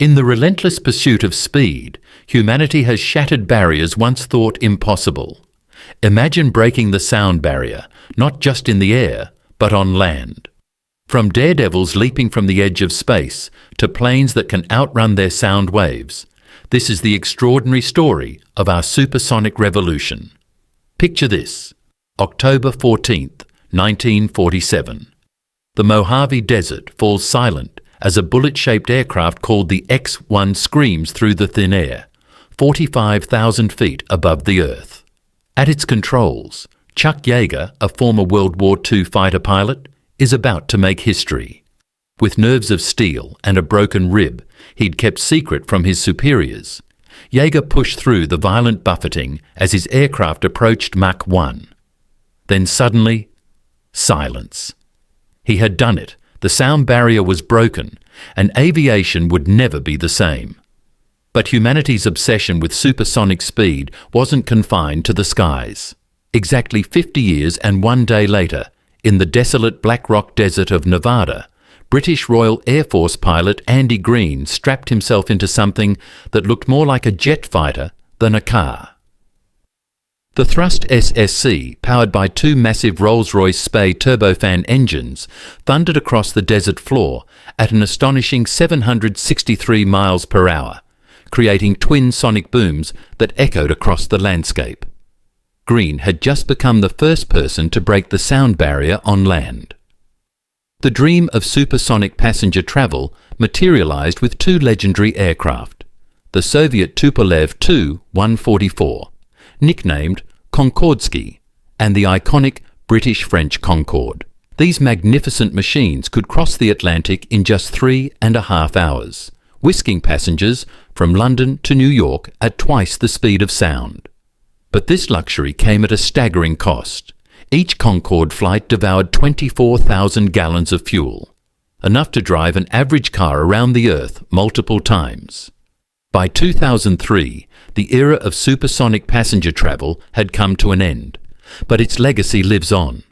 In the relentless pursuit of speed, humanity has shattered barriers once thought impossible. Imagine breaking the sound barrier, not just in the air, but on land. From daredevils leaping from the edge of space to planes that can outrun their sound waves, this is the extraordinary story of our supersonic revolution. Picture this: October 14th, 1947. The Mojave Desert falls silent as a bullet-shaped aircraft called the X-1 screams through the thin air, 45,000 feet above the Earth. At its controls, Chuck Yeager, a former World War II fighter pilot, is about to make history. With nerves of steel and a broken rib he'd kept secret from his superiors, Yeager pushed through the violent buffeting as his aircraft approached Mach 1. Then suddenly, silence. He had done it. The sound barrier was broken, and aviation would never be the same. But humanity's obsession with supersonic speed wasn't confined to the skies. Exactly 50 years and 1 day later, in the desolate Black Rock Desert of Nevada, British Royal Air Force pilot Andy Green strapped himself into something that looked more like a jet fighter than a car. The Thrust SSC, powered by two massive Rolls-Royce Spey turbofan engines, thundered across the desert floor at an astonishing 763 miles per hour, creating twin sonic booms that echoed across the landscape. Green had just become the first person to break the sound barrier on land. The dream of supersonic passenger travel materialized with two legendary aircraft, the Soviet Tupolev Tu-144, nicknamed Concordski, and the iconic British-French Concorde. These magnificent machines could cross the Atlantic in just 3.5 hours, whisking passengers from London to New York at twice the speed of sound. But this luxury came at a staggering cost. Each Concorde flight devoured 24,000 gallons of fuel, enough to drive an average car around the Earth multiple times. By 2003, the era of supersonic passenger travel had come to an end, but its legacy lives on.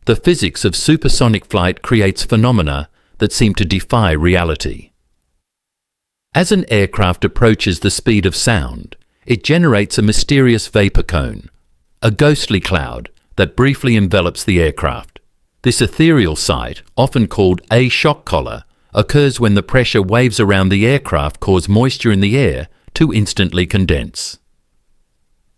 The physics of supersonic flight creates phenomena that seem to defy reality. As an aircraft approaches the speed of sound, it generates a mysterious vapor cone, a ghostly cloud that briefly envelops the aircraft. This ethereal sight, often called a shock collar, occurs when the pressure waves around the aircraft cause moisture in the air to instantly condense.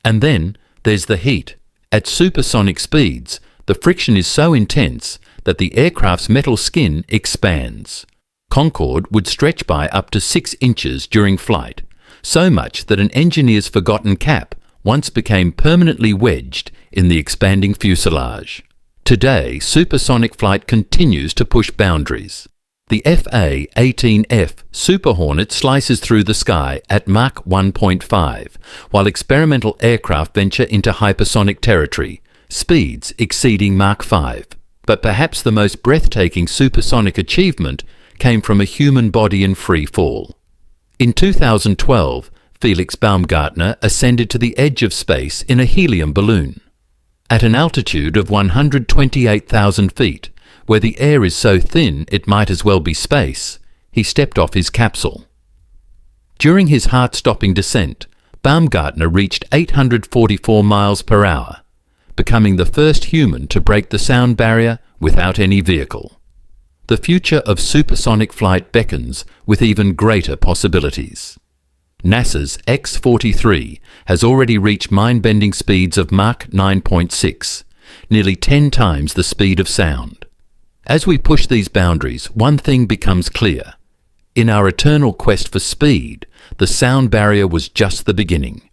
And then there's the heat. At supersonic speeds, the friction is so intense that the aircraft's metal skin expands. Concorde would stretch by up to 6 inches during flight, so much that an engineer's forgotten cap once became permanently wedged in the expanding fuselage. Today, supersonic flight continues to push boundaries. The FA-18F Super Hornet slices through the sky at Mach 1.5, while experimental aircraft venture into hypersonic territory, speeds exceeding Mach 5. But perhaps the most breathtaking supersonic achievement came from a human body in free fall. In 2012, Felix Baumgartner ascended to the edge of space in a helium balloon. At an altitude of 128,000 feet, where the air is so thin it might as well be space, he stepped off his capsule. During his heart-stopping descent, Baumgartner reached 844 miles per hour, becoming the first human to break the sound barrier without any vehicle. The future of supersonic flight beckons with even greater possibilities. NASA's X-43 has already reached mind-bending speeds of Mach 9.6, nearly 10 times the speed of sound. As we push these boundaries, one thing becomes clear. In our eternal quest for speed, the sound barrier was just the beginning.